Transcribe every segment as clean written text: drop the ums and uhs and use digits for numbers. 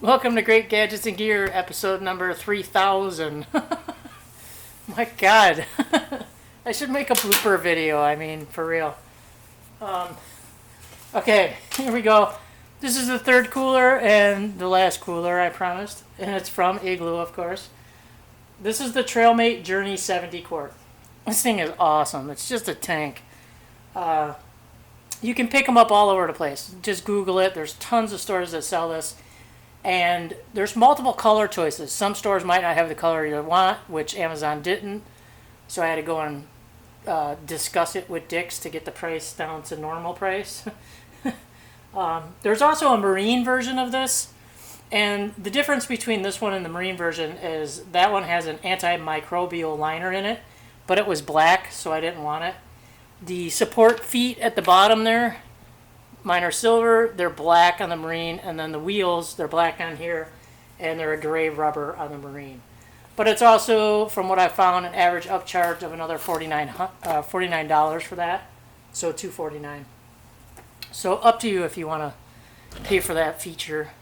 Welcome to Great Gadgets and Gear, episode number 3000. My God. I should make a blooper video, I mean, for real. Okay, here we go. This is the third cooler and the last cooler, I promised. And it's from Igloo, of course. This is the Trailmate Journey 70 quart. This thing is awesome. It's just a tank. You can pick them up all over the place. Just Google it. There's tons of stores that sell this. And there's multiple color choices. Some stores might not have the color you want, which Amazon didn't. So I had to go and discuss it with Dick's to get the price down to normal price. There's also a marine version of this. And the difference between this one and the marine version is that one has an antimicrobial liner in it. But it was black, so I didn't want it. The support feet at the bottom there, mine are silver, they're black on the marine, and then the wheels, they're black on here, and they're a gray rubber on the marine. But it's also, from what I found, an average upcharge of another $49 for that, so $249. So up to you if you want to pay for that feature.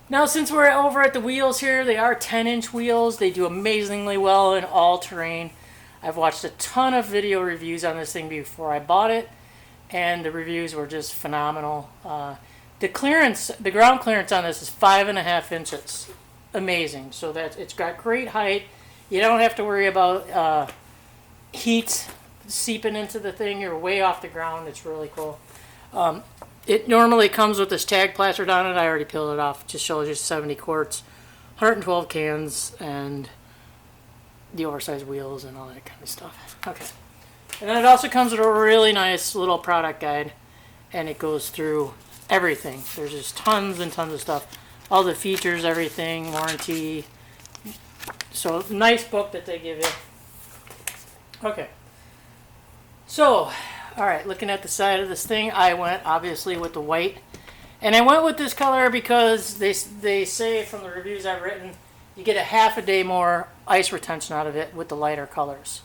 Now, since we're over at the wheels here, they are 10-inch wheels. They do amazingly well in all terrain. I've watched a ton of video reviews on this thing before I bought it, and the reviews were just phenomenal. The ground clearance on this is 5.5 inches. Amazing. So that it's got great height. You don't have to worry about heat seeping into the thing. You're way off the ground. It's really cool. It normally comes with this tag plastered on it. I already peeled it off. It just shows you 70 quarts, 112 cans, and the oversized wheels and all that kind of stuff. Okay. And then it also comes with a really nice little product guide, and it goes through everything. There's just tons and tons of stuff. All the features, everything, warranty. So, nice book that they give you. Okay. So, alright, looking at the side of this thing, I went obviously with the white. And I went with this color because they say from the reviews I've written, you get a half a day more ice retention out of it with the lighter colors.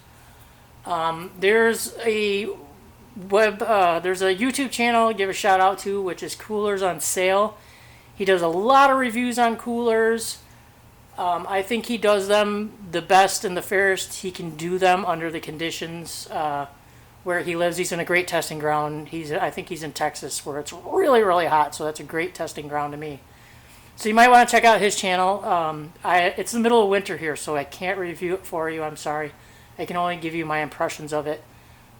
There's a YouTube channel to give a shout out to, which is Coolers on Sale. He does a lot of reviews on coolers. I think he does them the best and the fairest he can do them under the conditions where he lives. He's in a great testing ground. I think he's in Texas where it's really, really hot, so that's a great testing ground to me. So you might want to check out his channel. It's the middle of winter here, so I can't review it for you. I'm sorry. I can only give you my impressions of it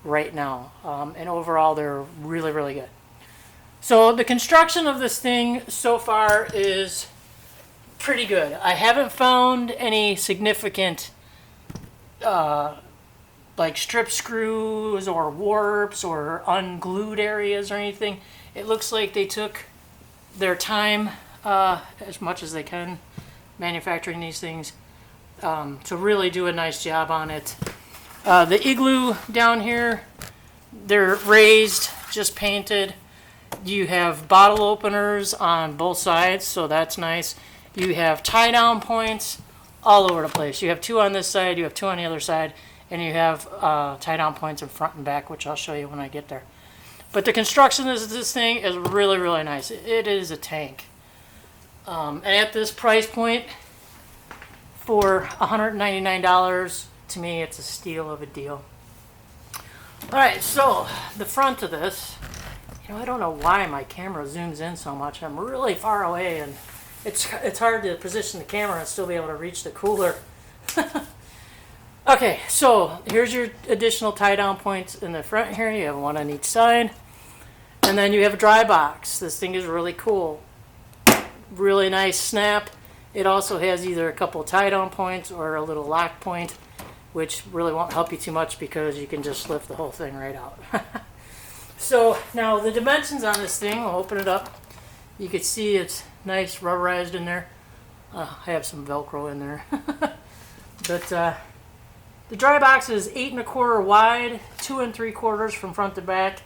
right now. And overall, they're really, really good. So the construction of this thing so far is pretty good. I haven't found any significant like strip screws or warps or unglued areas or anything. It looks like they took their time as much as they can manufacturing these things to really do a nice job on it. The Igloo down here, they're raised, just painted. You have bottle openers on both sides, so that's nice. You have tie-down points all over the place. You have 2 on this side, you have 2 on the other side, and you have tie-down points in front and back, which I'll show you when I get there. But the construction of this thing is really, really nice. It is a tank. And at this price point, for $199, to me, it's a steal of a deal. Alright, so the front of this, I don't know why my camera zooms in so much. I'm really far away, and it's hard to position the camera and still be able to reach the cooler. Okay, so here's your additional tie-down points in the front here. You have 1 on each side. And then you have a dry box. This thing is really cool. Really nice snap. It also has either a couple tie-down points or a little lock point, which really won't help you too much because you can just lift the whole thing right out. So now the dimensions on this thing, I'll open it up. You can see it's nice rubberized in there. I have some Velcro in there. But the dry box is 8 1/4 wide, 2 3/4 from front to back.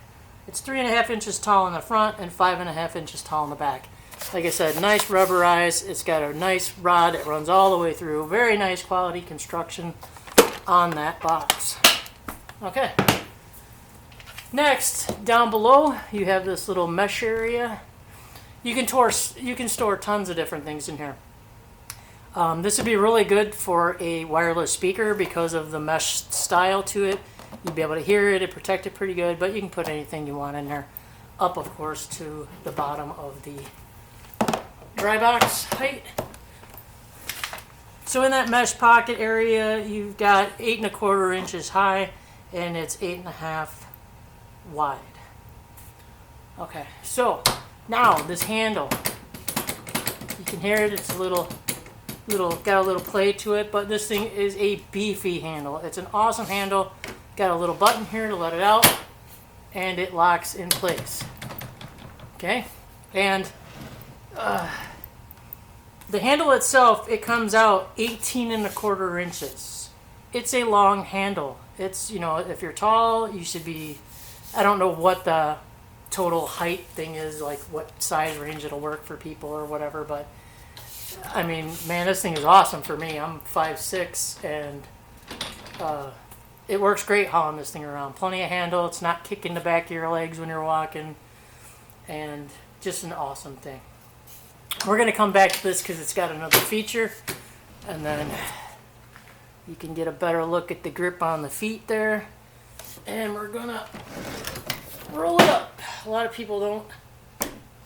It's 3.5 inches tall in the front and 5.5 inches tall in the back. Like I said, nice rubberized. It's got a nice rod that runs all the way through. Very nice quality construction on that box. Okay. Next, down below, you have this little mesh area. You can store tons of different things in here. This would be really good for a wireless speaker because of the mesh style to it. You'd be able to hear it, protect it pretty good, but you can put anything you want in there. Up, of course, to the bottom of the dry box height. So in that mesh pocket area, you've got 8 1/4 inches high, and it's 8 1/2 wide. Okay, so now this handle, you can hear it. It's got a little play to it, but this thing is a beefy handle. It's an awesome handle. Got a little button here to let it out, and it locks in place. Okay, and the handle itself, it comes out 18 1/4 inches. It's a long handle. It's, you know, if you're tall, you should be, I don't know what the total height thing is, like what size range it'll work for people or whatever, but I mean, man, this thing is awesome for me. I'm 5'6", and it works great hauling this thing around. Plenty of handle. It's not kicking the back of your legs when you're walking, and just an awesome thing. We're going to come back to this because it's got another feature, and then you can get a better look at the grip on the feet there. And we're going to roll it up. A lot of people don't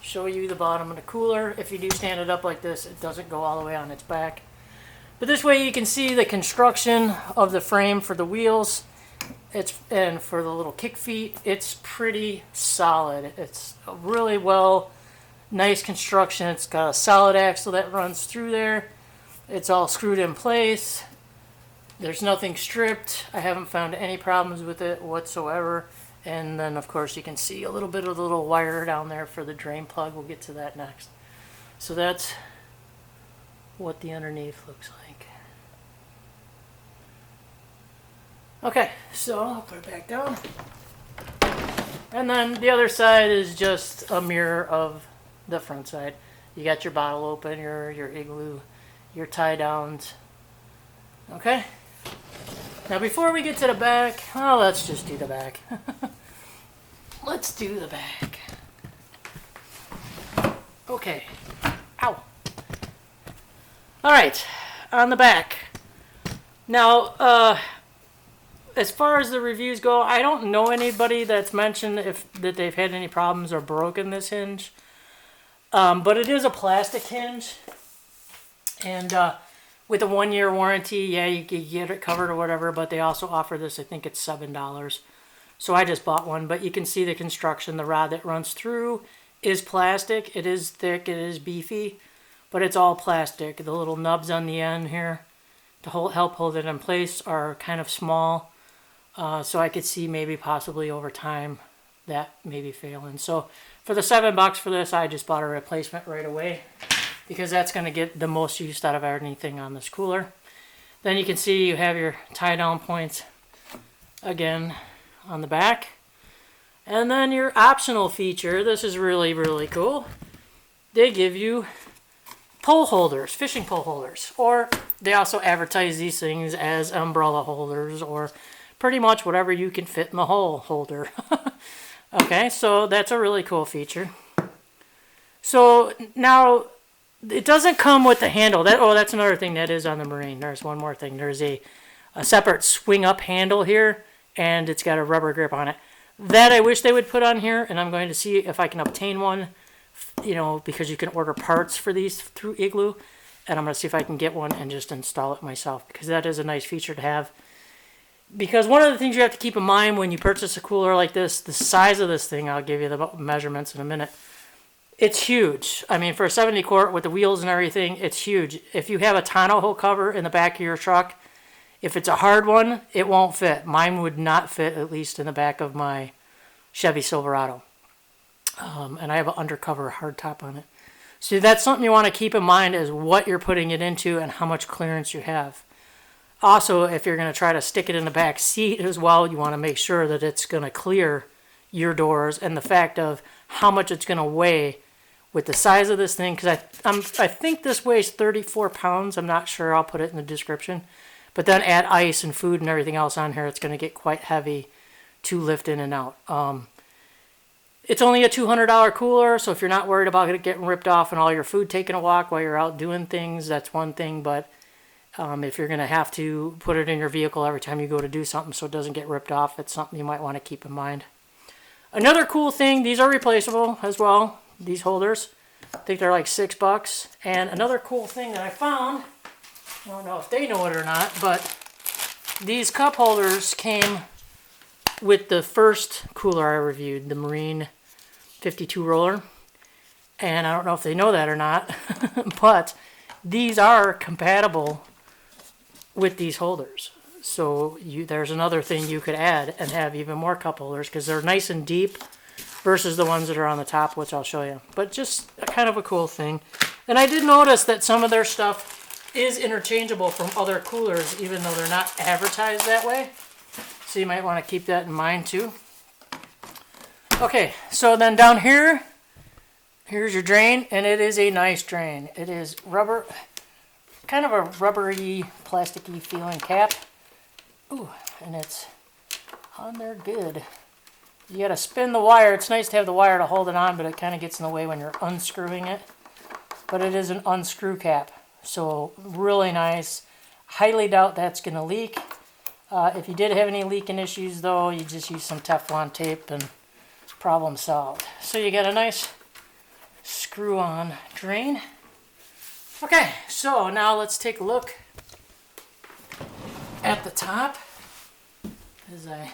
show you the bottom of the cooler. If you do stand it up like this, it doesn't go all the way on its back. But this way you can see the construction of the frame for the wheels. And for the little kick feet, it's pretty solid. It's a really nice construction. It's got a solid axle that runs through there. It's all screwed in place. There's nothing stripped. I haven't found any problems with it whatsoever. And then, of course, you can see a little bit of the little wire down there for the drain plug. We'll get to that next. So that's what the underneath looks like. Okay, so I'll put it back down. And then the other side is just a mirror of the front side. You got your bottle opener, your Igloo, your tie downs. Okay. Now before we get to the back, oh, let's just do the back. Let's do the back. Okay. Ow. All right, on the back. Now, as far as the reviews go, I don't know anybody that's mentioned that they've had any problems or broken this hinge. But it is a plastic hinge, and with a 1-year warranty, yeah, you can get it covered or whatever, but they also offer this, I think it's $7. So I just bought one, but you can see the construction. The rod that runs through is plastic. It is thick, it is beefy, but it's all plastic. The little nubs on the end here to help hold it in place are kind of small, so I could see maybe possibly over time that maybe failing. So for the $7 for this, I just bought a replacement right away because that's going to get the most use out of anything on this cooler. Then you can see you have your tie down points again on the back. And then your optional feature, this is really, really cool. They give you pole holders, fishing pole holders, or they also advertise these things as umbrella holders or pretty much whatever you can fit in the hole holder. Okay, so that's a really cool feature. So now it doesn't come with the handle. That's another thing that is on the Marine. There's one more thing. There's a separate swing up handle here, and it's got a rubber grip on it. That I wish they would put on here, and I'm going to see if I can obtain one, you know, because you can order parts for these through Igloo, and I'm going to see if I can get one and just install it myself, because that is a nice feature to have. Because one of the things you have to keep in mind when you purchase a cooler like this, the size of this thing, I'll give you the measurements in a minute. It's huge. I mean, for a 70 quart with the wheels and everything, it's huge. If you have a tonneau hole cover in the back of your truck, if it's a hard one, it won't fit. Mine would not fit, at least in the back of my Chevy Silverado. And I have an undercover hardtop on it. So that's something you want to keep in mind, is what you're putting it into and how much clearance you have. Also, if you're going to try to stick it in the back seat as well, you want to make sure that it's going to clear your doors, and the fact of how much it's going to weigh with the size of this thing, because I think this weighs 34 pounds. I'm not sure. I'll put it in the description. But then add ice and food and everything else on here, it's going to get quite heavy to lift in and out. It's only a $200 cooler, so if you're not worried about it getting ripped off and all your food taking a walk while you're out doing things, that's one thing. But if you're going to have to put it in your vehicle every time you go to do something so it doesn't get ripped off, it's something you might want to keep in mind. Another cool thing, these are replaceable as well, these holders. I think they're like $6. And another cool thing that I found, I don't know if they know it or not, but these cup holders came with the first cooler I reviewed, the Marine 52 roller. And I don't know if they know that or not, but these are compatible with these holders. So there's another thing you could add and have even more cup holders because they're nice and deep versus the ones that are on the top, which I'll show you. But just kind of a cool thing. And I did notice that some of their stuff is interchangeable from other coolers, even though they're not advertised that way. So you might want to keep that in mind too. Okay, so then down here, here's your drain, and it is a nice drain. It is rubber, kind of a rubbery, plasticky feeling cap. Ooh, and it's on there good. You gotta spin the wire. It's nice to have the wire to hold it on, but it kind of gets in the way when you're unscrewing it. But it is an unscrew cap, so really nice. Highly doubt that's gonna leak. If you did have any leaking issues though, you just use some Teflon tape and problem solved. So you got a nice screw-on drain. Okay, so now let's take a look at the top as I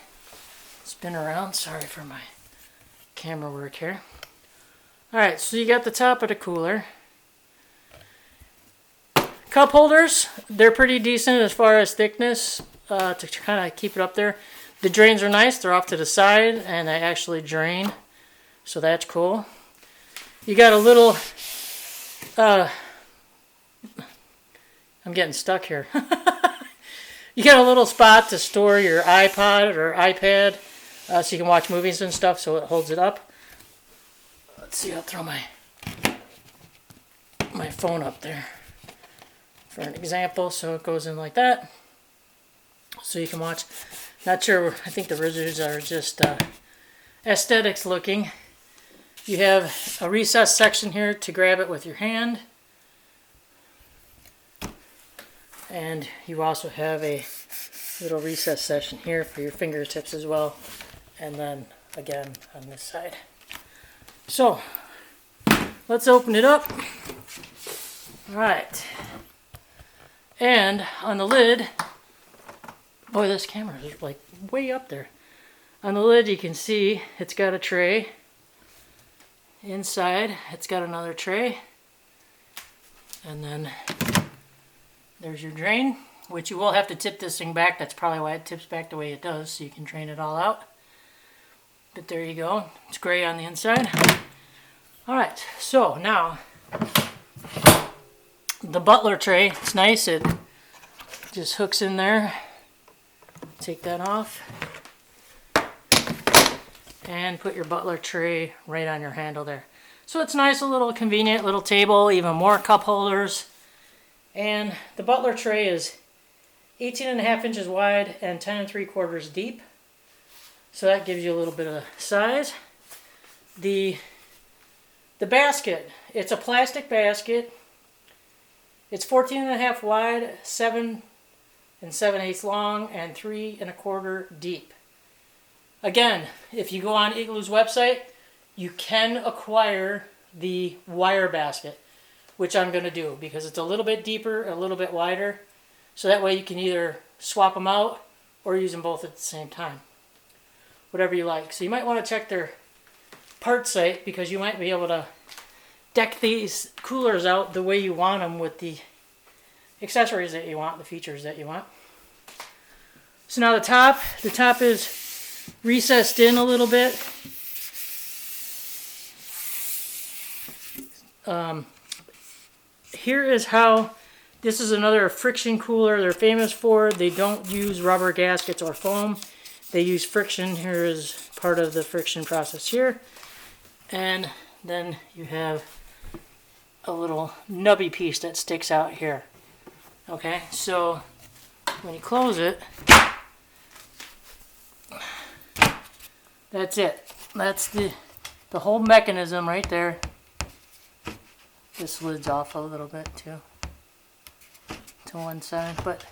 spin around. Sorry for my camera work here. Alright, so you got the top of the cooler. Cup holders, they're pretty decent as far as thickness to kind of keep it up there. The drains are nice, they're off to the side and they actually drain, so that's cool. You got a little, I'm getting stuck here. You got a little spot to store your iPod or iPad so you can watch movies and stuff, so it holds it up. Let's see, I'll throw my phone up there for an example. So it goes in like that, so you can watch. Not sure, I think the wizards are just aesthetics looking. You have a recessed section here to grab it with your hand. And you also have a little recessed section here for your fingertips as well. And then again on this side. So let's open it up. Alright. And on the lid, boy, this camera is like way up there. On the lid you can see it's got a tray. Inside it's got another tray. And then there's your drain, which you will have to tip this thing back. That's probably why it tips back the way it does, so you can drain it all out. But there you go. It's gray on the inside. Alright, so now the butler tray, it's nice. It just hooks in there. Take that off. And put your butler tray right on your handle there. So it's nice, a little convenient little table, even more cup holders. And the butler tray is 18.5 inches wide and 10 3/4 deep. So that gives you a little bit of size. The basket, it's a plastic basket. It's 14.5 wide, 7 7/8 long, and 3 1/4 deep. Again, if you go on Igloo's website, you can acquire the wire basket, which I'm going to do because it's a little bit deeper, a little bit wider. So that way you can either swap them out or use them both at the same time. Whatever you like. So you might want to check their parts site because you might be able to deck these coolers out the way you want them with the accessories that you want, the features that you want. So now the top is recessed in a little bit. Here is how, this is another friction cooler they're famous for. They don't use rubber gaskets or foam. They use friction. Here is part of the friction process here. And then you have a little nubby piece that sticks out here. Okay, so when you close it, that's it. That's the the whole mechanism right there. This lid's off a little bit too, to one side, but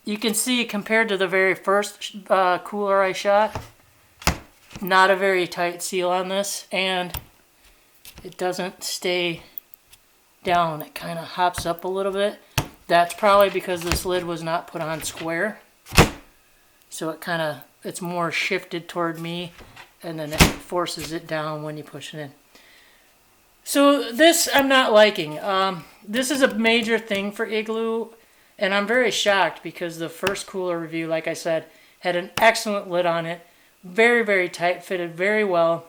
you can see compared to the very first cooler I shot, not a very tight seal on this, and it doesn't stay down. It kind of hops up a little bit. That's probably because this lid was not put on square, so it's more shifted toward me, and then it forces it down when you push it in. So this I'm not liking. This is a major thing for Igloo, and I'm very shocked because the first cooler review, like I said, had an excellent lid on it. Very, very tight, fitted very well.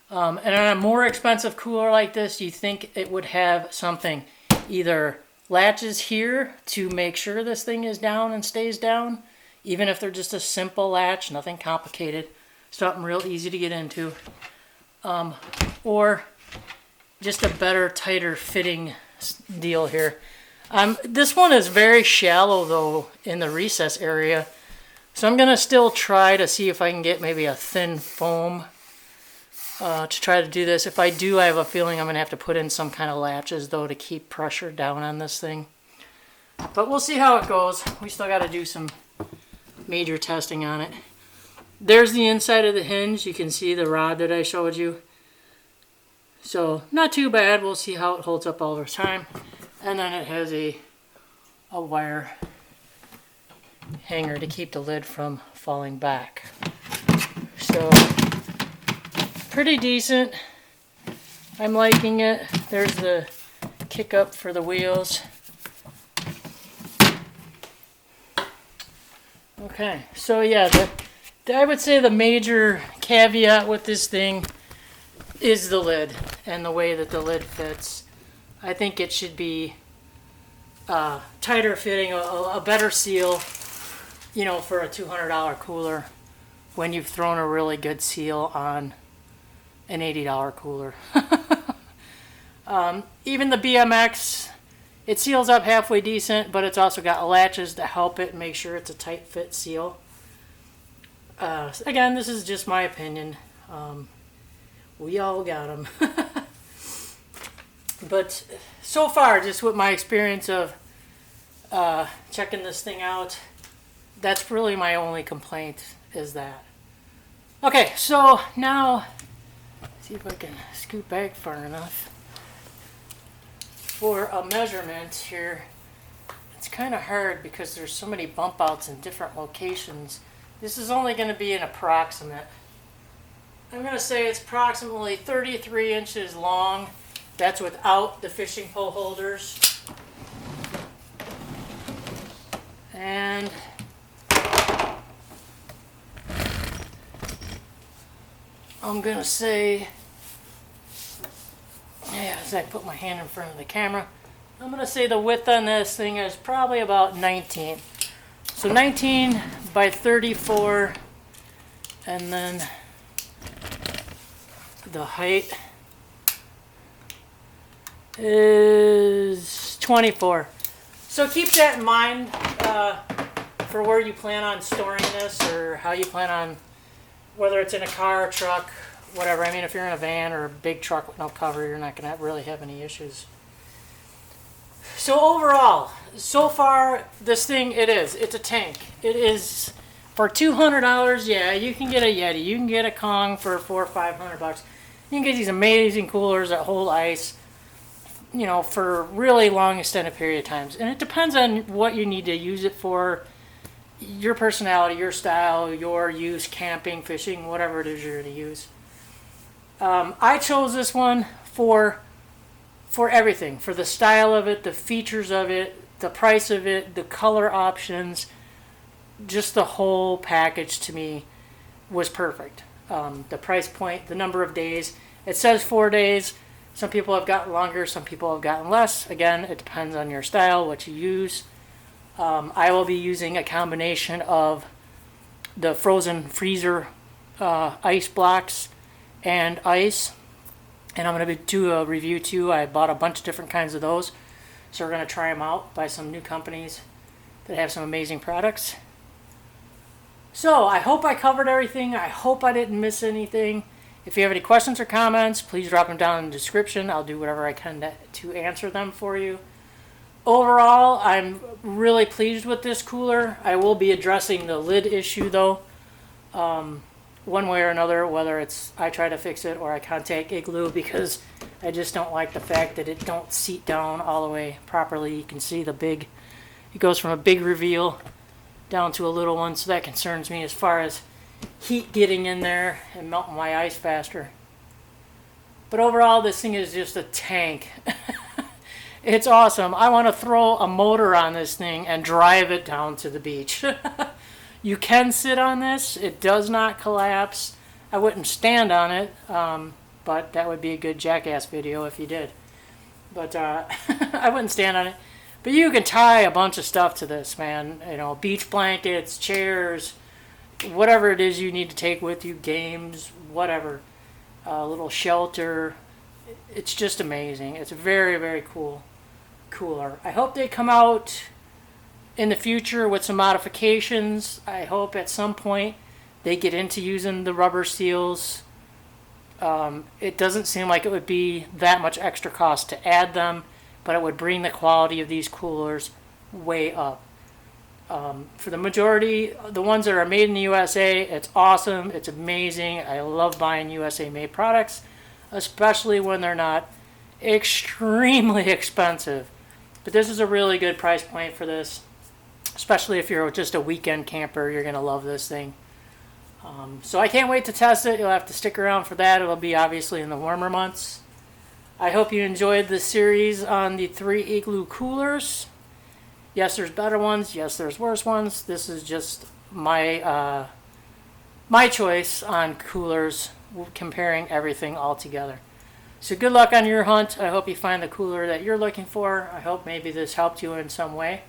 And on a more expensive cooler like this, you think it would have something, either latches here to make sure this thing is down and stays down, even if they're just a simple latch, nothing complicated, something real easy to get into, or just a better, tighter fitting deal here. This one is very shallow though in the recess area, so I'm gonna still try to see if I can get maybe a thin foam to try to do this. If I do, I have a feeling I'm gonna have to put in some kind of latches though to keep pressure down on this thing. But we'll see how it goes. We still got to do some major testing on it. There's the inside of the hinge. You can see the rod that I showed you. So not too bad. We'll see how it holds up over time. And then it has a wire hanger to keep the lid from falling back. So pretty decent. I'm liking it. There's the kick up for the wheels. Okay, so yeah, I would say the major caveat with this thing is the lid and the way that the lid fits. I think it should be tighter fitting, a better seal, you know, for a $200 cooler when you've thrown a really good seal on an $80 cooler. Even the BMX, it seals up halfway decent, but it's also got latches to help it make sure it's a tight fit seal. Again, this is just my opinion. We all got them. But so far, just with my experience of checking this thing out, that's really my only complaint is that. Okay, so now, see if I can scoot back far enough. For a measurement here, it's kind of hard because there's so many bump outs in different locations. This is only going to be an approximate. I'm going to say it's approximately 33 inches long. That's without the fishing pole holders. And I'm going to say, yeah, as I put my hand in front of the camera, I'm going to say the width on this thing is probably about 19. So 19 by 34, and then the height is 24. So keep that in mind for where you plan on storing this, or how you plan on, whether it's in a car, truck, whatever. I mean, if you're in a van or a big truck with no cover, you're not going to really have any issues. So overall, so far, this thing, it's a tank. It is, for $200, yeah, you can get a Yeti. You can get a Kong for $400 or $500. You can get these amazing coolers that hold ice, you know, for really long extended period of times. And it depends on what you need to use it for, your personality, your style, your use, camping, fishing, whatever it is you're going to use. I chose this one for everything, for the style of it, the features of it, the price of it, the color options, just the whole package to me was perfect. The price point, the number of days, it says 4 days. Some people have gotten longer, some people have gotten less. Again, it depends on your style, what you use. I will be using a combination of the frozen freezer ice blocks and ice. And I'm going to do a review too. I bought a bunch of different kinds of those. So we're going to try them out by some new companies that have some amazing products. So I hope I covered everything. I hope I didn't miss anything. If you have any questions or comments, please drop them down in the description. I'll do whatever I can to answer them for you. Overall, I'm really pleased with this cooler. I will be addressing the lid issue though, one way or another, whether it's I try to fix it or I contact Igloo, because I just don't like the fact that it don't seat down all the way properly. You can see the big, it goes from a big reveal down to a little one, so that concerns me as far as heat getting in there and melting my ice faster. But overall, this thing is just a tank. It's awesome. I want to throw a motor on this thing and drive it down to the beach. You can sit on this. It does not collapse. I wouldn't stand on it, but that would be a good jackass video if you did. But I wouldn't stand on it. But you can tie a bunch of stuff to this, man. You know, beach blankets, chairs, whatever it is you need to take with you, games, whatever. A little shelter. It's just amazing. It's very, very cool cooler. I hope they come out in the future with some modifications. I hope at some point they get into using the rubber seals. It doesn't seem like it would be that much extra cost to add them, but it would bring the quality of these coolers way up. For the majority, the ones that are made in the USA, it's awesome. It's amazing. I love buying USA made products, especially when they're not extremely expensive. But this is a really good price point for this, especially if you're just a weekend camper. You're going to love this thing. So I can't wait to test it. You'll have to stick around for that. It'll be obviously in the warmer months. I hope you enjoyed this series on the 3 Igloo coolers. Yes, there's better ones. Yes, there's worse ones. This is just my my choice on coolers, comparing everything all together. So good luck on your hunt. I hope you find the cooler that you're looking for. I hope maybe this helped you in some way.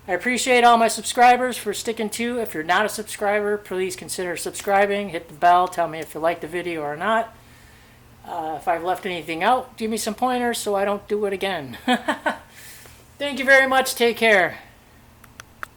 I appreciate all my subscribers for sticking to. If you're not a subscriber, please consider subscribing. Hit the bell. Tell me if you like the video or not. If I've left anything out, give me some pointers so I don't do it again. Thank you very much. Take care.